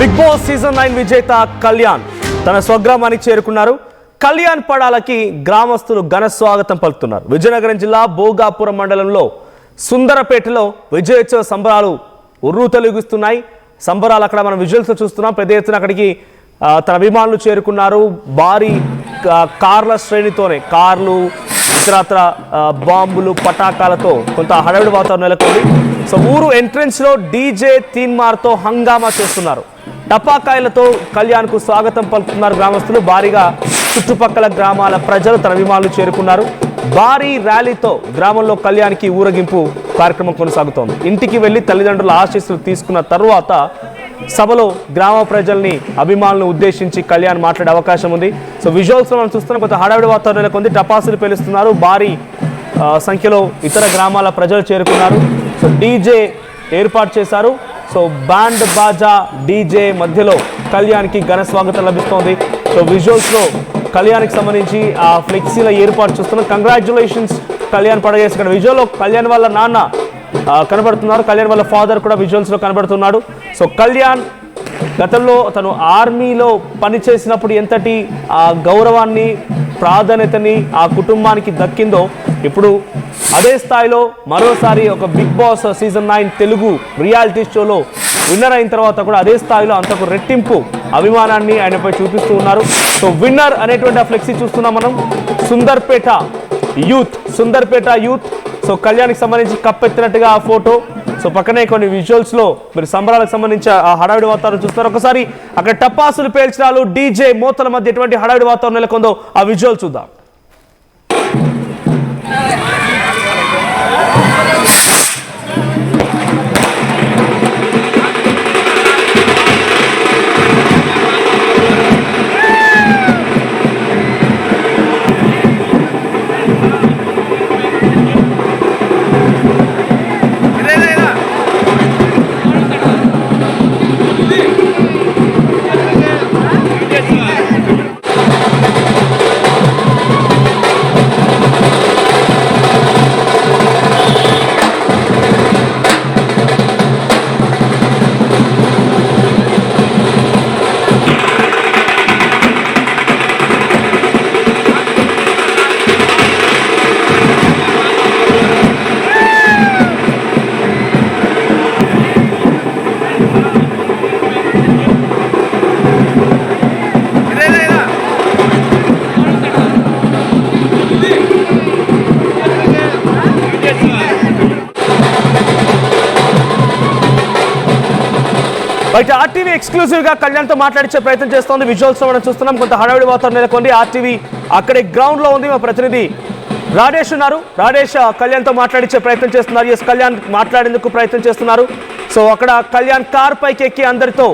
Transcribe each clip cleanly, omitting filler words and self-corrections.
Big boss season 9 విజేత కళ్యాణ్ తన స్వగ్రామానికి చేరుకున్నారు. కళ్యాణ్ పడాలకి గ్రామస్తులు ఘన స్వాగతం పలుకుతున్నారు. విజయనగరం జిల్లా భోగాపురం మండలంలో సుందరపేటలో విజయోత్సవ సంబరాలు ఉర్రూతలూగిస్తున్నాయి. సంబరాలు అక్కడ మనం విజువల్స్ చూస్తున్నాం. పెద్ద ఎత్తున అక్కడికి తన అభిమానులు చేరుకున్నారు. భారీ కార్ల శ్రేణితోనే కార్లు, ఇతరత్ర బాంబులు, పటాకాలతో కొంత హడావిడి వాతావరణం నెలకొంది. సో ఊరు ఎంట్రెన్స్ లో డీజే తీన్మార్తో హంగామా చేస్తున్నారు. టపాకాయలతో కళ్యాణ్కు స్వాగతం పలుకుతున్నారు గ్రామస్తులు. భారీగా చుట్టుపక్కల గ్రామాల ప్రజలు తన అభిమానులు చేరుకున్నారు. భారీ ర్యాలీతో గ్రామంలో కళ్యాణ్కి ఊరేగింపు కార్యక్రమం కొనసాగుతోంది. ఇంటికి వెళ్లి తల్లిదండ్రుల ఆశీస్సులు తీసుకున్న తర్వాత సభలో గ్రామ ప్రజల్ని, అభిమానులను ఉద్దేశించి కళ్యాణ్ మాట్లాడే అవకాశం ఉంది. సో విజువల్స్ మనం చూస్తున్న కొంత హడావిడి వాతావరణం నెలకొంది. టపాసులు పేలుస్తున్నారు. భారీ సంఖ్యలో ఇతర గ్రామాల ప్రజలు చేరుకున్నారు. సో డీజే ఏర్పాటు చేశారు. సో బ్యాండ్ బాజా డీజే మధ్యలో కళ్యాణ్కి ఘన స్వాగతం లభిస్తోంది. సో విజువల్స్లో కళ్యాణ్కి సంబంధించి ఆ ఫ్లెక్సీల ఏర్పాటు చూస్తున్నాం. కంగ్రాచులేషన్స్ కళ్యాణ్ పడగేసి. ఇక్కడ విజువల్లో కళ్యాణ్ వాళ్ళ నాన్న కనబడుతున్నారు. కళ్యాణ్ వాళ్ళ ఫాదర్ కూడా విజువల్స్లో కనబడుతున్నాడు. సో కళ్యాణ్ గతంలో తను ఆర్మీలో పనిచేసినప్పుడు ఎంతటి ఆ గౌరవాన్ని, ప్రాధాన్యతని ఆ కుటుంబానికి దక్కిందో ఇప్పుడు అదే స్థాయిలో మరోసారి ఒక Bigg boss season 9 Telugu reality షోలో విన్నర్ అయిన తర్వాత కూడా అదే స్థాయిలో అంతకు రెట్టింపు అభిమానాన్ని ఆయనపై చూపిస్తూ ఉన్నారు. సో విన్నర్ అనేటువంటి ఆ ఫ్లెక్సీ చూస్తున్నాం మనం. సుందర్పేట యూత్. సో కళ్యాణ్కి సంబంధించి కప్పెత్తినట్టుగా ఆ ఫోటో. సో పక్కనే కొన్ని విజువల్స్లో మీరు సంబరాలకు సంబంధించి ఆ హడావిడి వాతావరణం చూస్తారు. ఒకసారి అక్కడ టపాసులు పేల్చడాలు, డీజే మోతల మధ్య ఎటువంటి హడావిడి వాతావరణం నెలకొందో ఆ విజువల్ చూద్దాం. బయట ఆర్టీవీ ఎక్స్క్లూజివ్గా కళ్యాణ్తో మాట్లాడించే ప్రయత్నం చేస్తోంది. విజువల్స్లో మనం చూస్తున్నాం. కొంత హడావిడి వాతావరణం నెలకొంది. ఆర్టీవీ అక్కడే గ్రౌండ్లో ఉంది. మా ప్రతినిధి రాజేష్ ఉన్నారు. రాజేష్ కళ్యాణ్తో మాట్లాడించే ప్రయత్నం చేస్తున్నారు. ఎస్, కళ్యాణ్ మాట్లాడేందుకు ప్రయత్నం చేస్తున్నారు. సో అక్కడ కళ్యాణ్ కార్ పైకి ఎక్కి అందరితో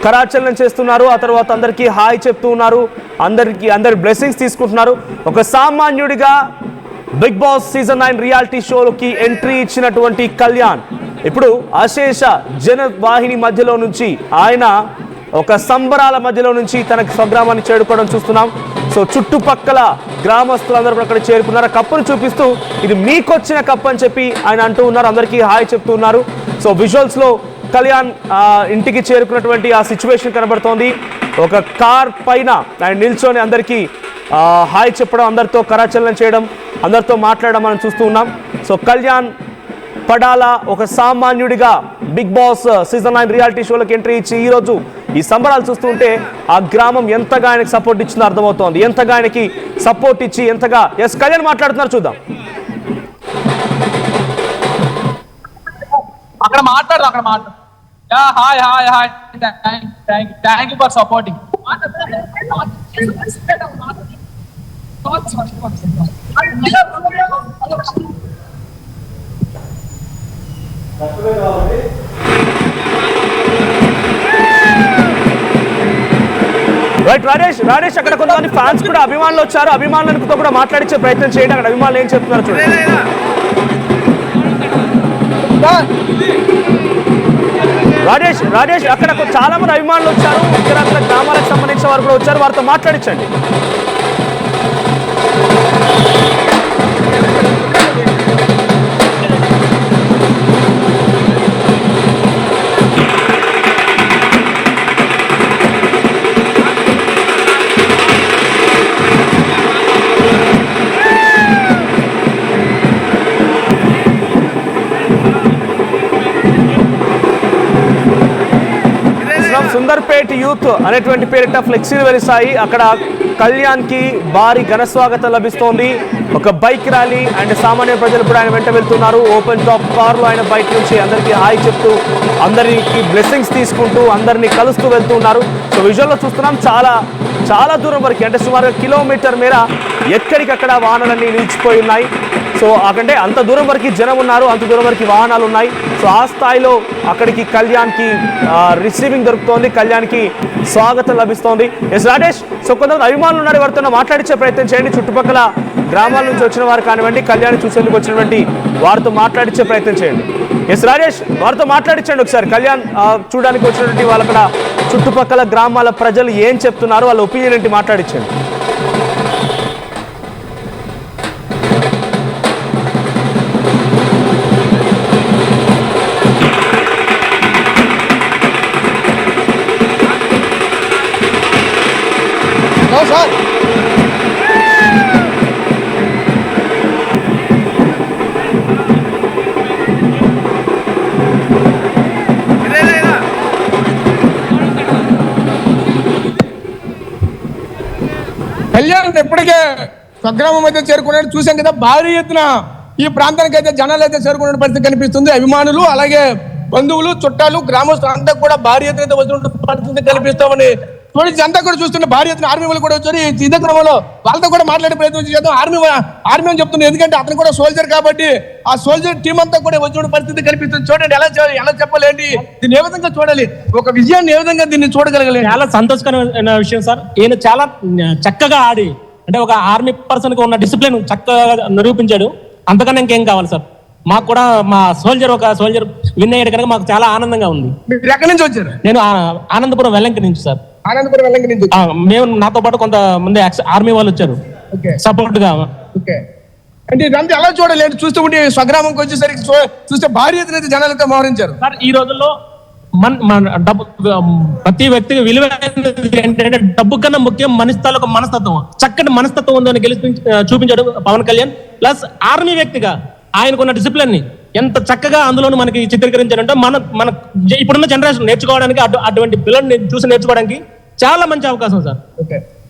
కరాచలనం చేస్తున్నారు. ఆ తర్వాత అందరికీ హాయ్ చెప్తూ ఉన్నారు. అందరి బ్లెస్సింగ్స్ తీసుకుంటున్నారు. ఒక సామాన్యుడిగా బిగ్ బాస్ సీజన్ 9 రియాలిటీ షోలోకి ఎంట్రీ ఇచ్చినటువంటి కళ్యాణ్ ఇప్పుడు అశేష జనవాహిని మధ్యలో నుంచి, ఆయన ఒక సంబరాల మధ్యలో నుంచి తన స్వగ్రామాన్ని చేరుకోవడం చూస్తున్నాం. సో చుట్టుపక్కల గ్రామస్తులందరూ అక్కడ చేరుకున్నారు. కప్పును చూపిస్తూ ఇది మీకొచ్చిన కప్పు అని చెప్పి ఆయన అంటూ ఉన్నారు. అందరికీ హాయ్ చెప్తూ ఉన్నారు. సో విజువల్స్లో కళ్యాణ్ ఇంటికి చేరుకున్నటువంటి ఆ సిచ్యువేషన్ కనబడుతోంది. ఒక కార్ పైన ఆయన నిల్చొని అందరికీ హాయ్ చెప్పడం, అందరితో కరాచలనం చేయడం, అందరితో మాట్లాడడం మనం చూస్తూ ఉన్నాం. సో కళ్యాణ్ పడాలా ఒక సామాన్యుడిగా బిగ్ బాస్ సీజన్ 9 రియాలిటీ షోలకు ఎంట్రీ ఇచ్చి ఈరోజు ఈ సంబరాలు చూస్తూ ఉంటే ఆ గ్రామం ఎంతగా ఆయనకి సపోర్ట్ ఇచ్చిందో అర్థమవుతోంది. ఎంతగా ఆయనకి సపోర్ట్ ఇచ్చి ఎంతగా ఎస్ కళ్యాణ్ మాట్లాడుతున్నారు చూద్దాం. అక్కడ మాట్లాడు. Hi hi hi, thank you for supporting. Right Rajesh అక్కడ కొంతమంది ఫ్యాన్స్ కూడా అభిమానులు వచ్చారు. అభిమానులతో కూడా మాట్లాడించే ప్రయత్నం చేయండి. అక్కడ అభిమానులు ఏం చెప్తున్నారు చూడండి. రాజేష్ అక్కడ చాలా మంది అభిమానులు వచ్చారు. ఇతర గ్రామాలకు సంబంధించిన వారు కూడా వచ్చారు. వారితో మాట్లాడించండి. సుందర్పేట్ యూత్ అనేటువంటి పేరిట ఫ్లెక్సీలు వెలిసాయి. అక్కడ కళ్యాణ్కి భారీ ఘన స్వాగతం లభిస్తోంది. ఒక బైక్ ర్యాలీ అండ్ సామాన్య ప్రజలు కూడా ఆయన వెంట వెళ్తున్నారు. ఓపెన్ టాప్ కార్లో ఆయన బైక్ నుంచి అందరికీ హాయ్ చెప్తూ, అందరికి బ్లెస్సింగ్స్ తీసుకుంటూ, అందరినీ కలుస్తూ వెళ్తున్నారు. సో విజువల్లో చూస్తున్నాం చాలా దూరం వరకు, అంటే సుమారు కిలోమీటర్ మేర ఎక్కడికక్కడ వాహనాలన్నీ నిలిచిపోయి ఉన్నాయి. సో అకంటే అంత దూరం వరకు జనం ఉన్నారు, అంత దూరం వరకు వాహనాలు ఉన్నాయి. సో ఆ స్థాయిలో అక్కడికి కళ్యాణ్కి రిసీవింగ్ దొరుకుతోంది, కళ్యాణ్కి స్వాగతం లభిస్తోంది. ఎస్ రాజేష్, సో కొంతమంది అభిమానులు ఉన్నారు, ఎవరితో మాట్లాడించే ప్రయత్నం చేయండి. చుట్టుపక్కల గ్రామాల నుంచి వచ్చిన వారు కానివ్వండి, కళ్యాణ్ చూసేందుకు వచ్చినటువంటి వారితో మాట్లాడించే ప్రయత్నం చేయండి. ఎస్ రాజేష్, వారితో మాట్లాడించండి ఒకసారి. కళ్యాణ్ చూడడానికి వచ్చినటువంటి వాళ్ళు అక్కడ చుట్టుపక్కల గ్రామాల ప్రజలు ఏం చెప్తున్నారు, వాళ్ళ ఒపీనియన్ ఏంటి మాట్లాడించండి. సార్ కళ్యాణ్ ఎప్పటికే స్వగ్రామం అయితే చేరుకున్నాడు. చూసాం కదా, భారీ ఎత్తున ఈ ప్రాంతానికి అయితే జనాలు అయితే చేరుకునే పరిస్థితి కనిపిస్తుంది. అభిమానులు, అలాగే బంధువులు, చుట్టాలు, గ్రామస్తులు అంతా కూడా భారీ ఎత్తున అయితే వచ్చిన పరిస్థితి కనిపిస్తామని చూడండి. అంతా కూడా చూస్తున్న భారీ ఎత్తున ఆర్మీ వాళ్ళు కూడా వచ్చారు. ఈ ఇదే క్రమంలో వాళ్ళతో కూడా మాట్లాడే ప్రయత్నం చేద్దాం. ఆర్మీ అని చెప్తున్నాను, ఎందుకంటే అతను కూడా సోల్జర్ కాబట్టి ఆ సోల్జర్ టీం అంతా కూడా వచ్చిన పరిస్థితి కనిపిస్తుంది. చూడండి ఎలా చెప్పాలేంటి, దీన్ని ఏ విధంగా చూడాలి, ఒక విజయాన్ని ఏ విధంగా దీన్ని చూడగలగాలి. చాలా సంతోషకరమైన విషయం సార్. ఈయన చాలా చక్కగా ఆడి, అంటే ఒక ఆర్మీ పర్సన్ కి ఉన్న డిసిప్లిన్ చక్కగా నిరూపించాడు. అంతకన్నా ఇంకేం కావాలి సార్. మాకు కూడా మా ఒక సోల్జర్ విన్ అయ్యాడు కనుక మాకు చాలా ఆనందంగా ఉంది. మీరు ఎక్కడి నుంచి వచ్చారు? నేను ఆనందపురం వెల్లంకి నుంచి సార్. ఆనందపురం వెల్లంకి నుంచి. మేము నాతో పాటు కొంతమంది ఆర్మీ వాళ్ళు వచ్చారు సపోర్ట్ గా. అంటే ఇదంతా ఎలా చూడాలి అంటే, చూస్తూ ఉంటే స్వగ్రామంకి వచ్చేసరికి చూస్తే భారీ ఎత్తున జనాలతో మోహరించారు సార్. ఈ రోజుల్లో డబ్బు ప్రతి వ్యక్తికి విలువ ఏంటంటే డబ్బు కన్నా ముఖ్యం మనిషితాలకు మనస్తత్వం. చక్కటి మనస్తత్వం ఉందని చూపించాడు పవన్ కళ్యాణ్. ప్లస్ ఆర్మీ వ్యక్తిగా ఆయనకున్న డిసిప్లిన్ ని ఎంత చక్కగా అందులోనూ మనకి చిత్రీకరించారంటే మన ఇప్పుడున్న జనరేషన్ నేర్చుకోవడానికి, అటువంటి పిల్లల్ని చూసి నేర్చుకోవడానికి చాలా మంచి అవకాశం సార్.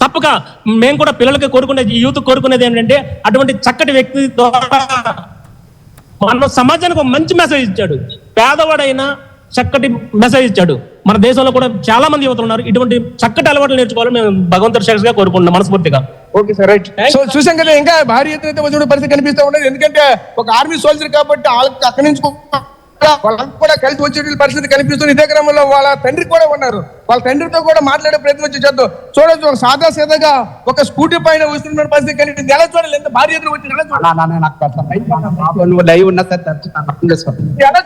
తప్పక మేము కూడా పిల్లలకి కోరుకునేది, యూత్ కోరుకునేది ఏంటంటే అటువంటి చక్కటి వ్యక్తి ద్వారా మన సమాజానికి ఒక మంచి మెసేజ్ ఇచ్చాడు. పేదవాడైనా చక్కటి మెసేజ్ ఇచ్చాడు. మన దేశంలో కూడా చాలా మంది యువతలు ఉన్నారు, ఇటువంటి చక్కటి అలవాట్లు నేర్చుకోవాలని మేము భగవంతుడి శక్తిగా కోరుకుంటున్నాం మనస్ఫూర్తిగా. Okay sir, right. సో చూసాం కదా, ఇంకా భారీ ఎత్తున వచ్చిన పరిస్థితి కనిపిస్తూ ఉండదు. ఎందుకంటే ఒక ఆర్మీ సోల్జర్ కాబట్టి వాళ్ళకి అక్కడి నుంచి వాళ్ళంతా కూడా కలిసి వచ్చే పరిస్థితి కనిపిస్తుంది. ఇదే క్రమంలో వాళ్ళ తండ్రి కూడా ఉన్నారు. వాళ్ళ తండ్రితో కూడా మాట్లాడే ప్రయత్నం చేద్దాం. చూడొచ్చు, ఒక సాదా సీదాగా ఒక స్కూటీ పైన వస్తున్న పరిస్థితి కనిపిస్తుంది. ఎలా చూడాలి, ఎంత భారీ ఎత్తున వచ్చి ఎలా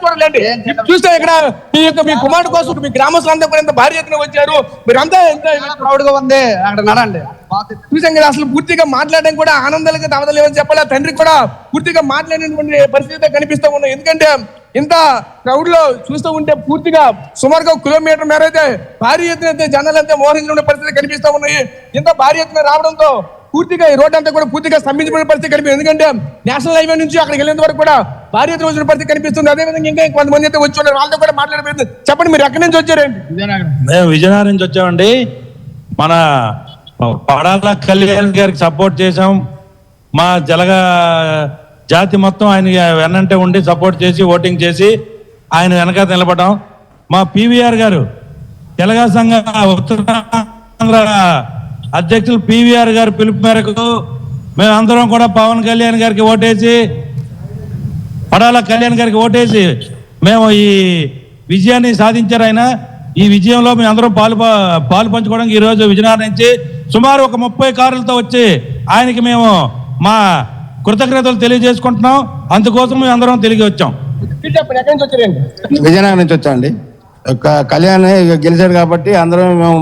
చూడాలండి. చూస్తే ఇక్కడ మీ కుమారుడు కోసం మీ గ్రామస్తులంతా కూడా ఎంత భారీ ఎత్తున వచ్చారు. మీరంతా ఎంత ప్రౌడ్ గా ఉంది అక్కడ నడండి. చూసాం కదా, అసలు పూర్తిగా మాట్లాడడం కూడా ఆనందాలుగా తవదలేమని చెప్పాలి. తండ్రి కూడా పూర్తిగా మాట్లాడినటువంటి పరిస్థితి కనిపిస్తూ ఉన్నాయి. ఎందుకంటే ఇంత క్రౌడ్ లో చూస్తూ ఉంటే పూర్తిగా సుమారుగా కిలోమీటర్ మేర అయితే భారీ ఎత్తున జనాలంతా మోహరించిన పరిస్థితి కనిపిస్తూ ఉన్నాయి. ఇంత భారీ ఎత్తున రావడంతో పూర్తిగా ఈ రోడ్డు అంతా కూడా పూర్తిగా స్తంభించిన పరిస్థితి కనిపిస్తుంది. ఎందుకంటే నేషనల్ హైవే నుంచి అక్కడికి వెళ్ళేంత వరకు కూడా భారీ ఎత్తున వచ్చిన పరిస్థితి కనిపిస్తుంది. అదేవిధంగా ఇంకా కొంతమంది అయితే వచ్చి ఉన్నారు, వాళ్ళతో కూడా మాట్లాడే ప్రయత్నం. చెప్పండి, మీరు ఎక్కడి నుంచి వచ్చారండి? మేము విజయనగరం నుంచి వచ్చామండి. మన పడాల కళ్యాణ్ గారికి సపోర్ట్ చేసాం. మా జాతి మొత్తం ఆయన వెన్నంటే ఉండి సపోర్ట్ చేసి ఓటింగ్ చేసి ఆయన వెనక నిలబడ్డాం. మా పివిఆర్ గారు తెలంగాణ సంఘ ఉత్తరాంధ్ర అధ్యక్షులు పివిఆర్ గారు పిలుపు మేరకు మేమందరం కూడా పవన్ కళ్యాణ్ గారికి ఓటేసి, పడాల కళ్యాణ్ గారికి ఓటేసి మేము ఈ విజయాన్ని సాధించారు. ఆయన ఈ విజయంలో మేము అందరం పాలు పంచుకోవడానికి ఈరోజు విజయనగరం నుంచి సుమారు ఒక 30 కార్లతో వచ్చి ఆయనకి మేము మా కృతజ్ఞతలు తెలియజేసుకుంటున్నాం. అందుకోసం మేము అందరం తిరిగి వచ్చాం. విజయనగరం నుంచి వచ్చామండి. కళ్యాణ్ గెలిచాడు కాబట్టి అందరం మేము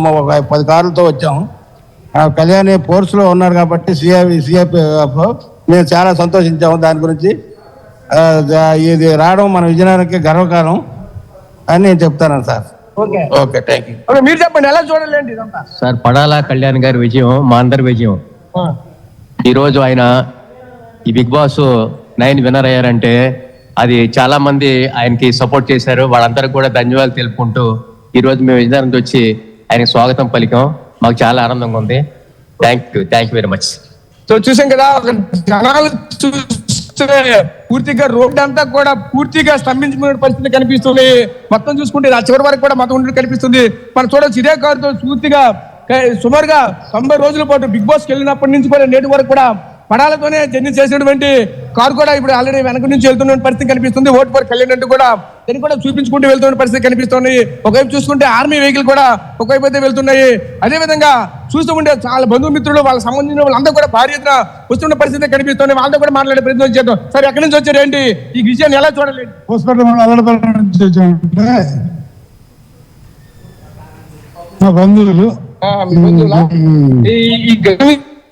10 కార్లతో వచ్చాము. కళ్యాణ్ ఫోర్స్లో ఉన్నారు కాబట్టి సిఐపిఎఫ్ మేము చాలా సంతోషించాము. దాని గురించి ఇది రావడం మన విజయనగరంకి గర్వకారం అని నేను చెప్తాను సార్. Okay, thank you. మీరు చెప్పండి, ఎలా చూడాలండి సార్? పడాల కళ్యాణ్ గారి విజయం మా అందరి విజయం. ఈరోజు ఆయన ఈ బిగ్ బాస్ 9 విన్నర్ అయ్యారంటే అది చాలా మంది ఆయనకి సపోర్ట్ చేశారు. వాళ్ళందరికీ కూడా ధన్యవాదాలు తెలుపుకుంటూ ఈ రోజు మేము విజయనగరం నుంచి వచ్చి ఆయనకి స్వాగతం పలికాం. మాకు చాలా ఆనందంగా ఉంది. Thank you very much. So చూసాం కదా, ఒక జనాలు చూస్తే పూర్తిగా రోడ్డు అంతా కూడా పూర్తిగా స్తంభించిన పరిస్థితి కనిపిస్తుంది. మొత్తం చూసుకుంటే ఆ చివరి వరకు కూడా మొత్తం ఉండడం కనిపిస్తుంది. మనం చూడవచ్చు ఇదే కారుతో పూర్తిగా సుమారుగా 90 రోజుల పాటు బిగ్ బాస్కి వెళ్ళినప్పటి నుంచి కూడా నేటి వరకు కూడా పడాలతోనే జర్నీ చేసినటువంటి కారు కూడా ఇప్పుడు ఆల్రెడీ వెనక నుంచి వెళ్తున్న పరిస్థితి కనిపిస్తుంది. ఓట్ ఫర్ కళ్యాణ్ అంటూ కూడా దాన్ని కూడా చూపించుకుంటూ వెళ్తున్న పరిస్థితి కనిపిస్తుంది. ఒకవైపు చూసుకుంటే ఆర్మీ వెహికల్ కూడా ఒకవైపు అయితే వెళ్తున్నాయి. అదేవిధంగా చూస్తూ ఉంటే చాలా బంధుమిత్రులు వాళ్ళకి సంబంధించిన వాళ్ళందరూ కూడా భారీ ఎత్తున వస్తున్న పరిస్థితి కనిపిస్తుంది. వాళ్ళతో కూడా మాట్లాడే ప్రయత్నం చేద్దాం. సరే, ఎక్కడి నుంచి వచ్చారు, ఏంటి ఈ విషయాన్ని ఎలా చూడాలి? మా బంధువులు ఈ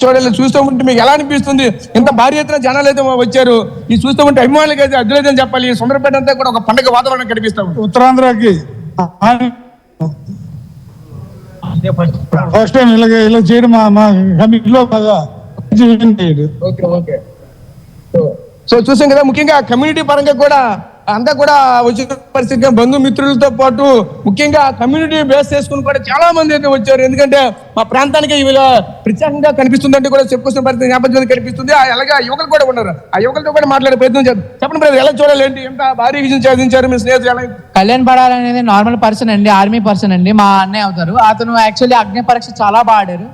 చూడాలి, చూస్తూ ఉంటే మీకు ఎలా అనిపిస్తుంది? ఇంత భారీ ఎత్తున జనాలు అయితే వచ్చారు. ఈ చూస్తూ ఉంటే అభిమానులకి అయితే అద్భుతం చెప్పాలి. సుందరపేట అంతా కూడా ఒక పండుగ వాతావరణం కనిపిస్తాం. ఉత్తరాంధ్రకి ఫస్ట్ టైం ఇలా చేయడం మా కమిటీలో బాగా ఓకే. సో చూసాం కదా, ముఖ్యంగా కమ్యూనిటీ పరంగా కూడా అంతా కూడా వచ్చిన పరిస్థితి బంధుమిత్రులతో పాటు ముఖ్యంగా కమ్యూనిటీ బేస్ చేసుకుని కూడా చాలా మంది అయితే వచ్చారు. ఎందుకంటే మా ప్రాంతానికి ఇలా ప్రత్యేకంగా కనిపిస్తుందంటే కూడా చెప్పుకొస్తున్న పరిస్థితి నేపథ్యంలో కనిపిస్తుంది. అలాగే యువకులు కూడా ఉన్నారు. ఆ యువకులతో కూడా మాట్లాడే ప్రయత్నం చేద్దాం. చెప్పండి బ్రదర్, ఎలా చూడాలి, ఏంటి ఎంత భారీ విజయం సాధించారు మీ స్నేహితులు? ఎలా? కళ్యాణ్ పడాల్ అనేది నార్మల్ పర్సన్ అండి, ఆర్మీ పర్సన్ అండి, మా అన్నయ్య అవుతారు. అతను యాక్చువల్లీ అగ్ని పరీక్ష చాలా బాగా ఆడారు.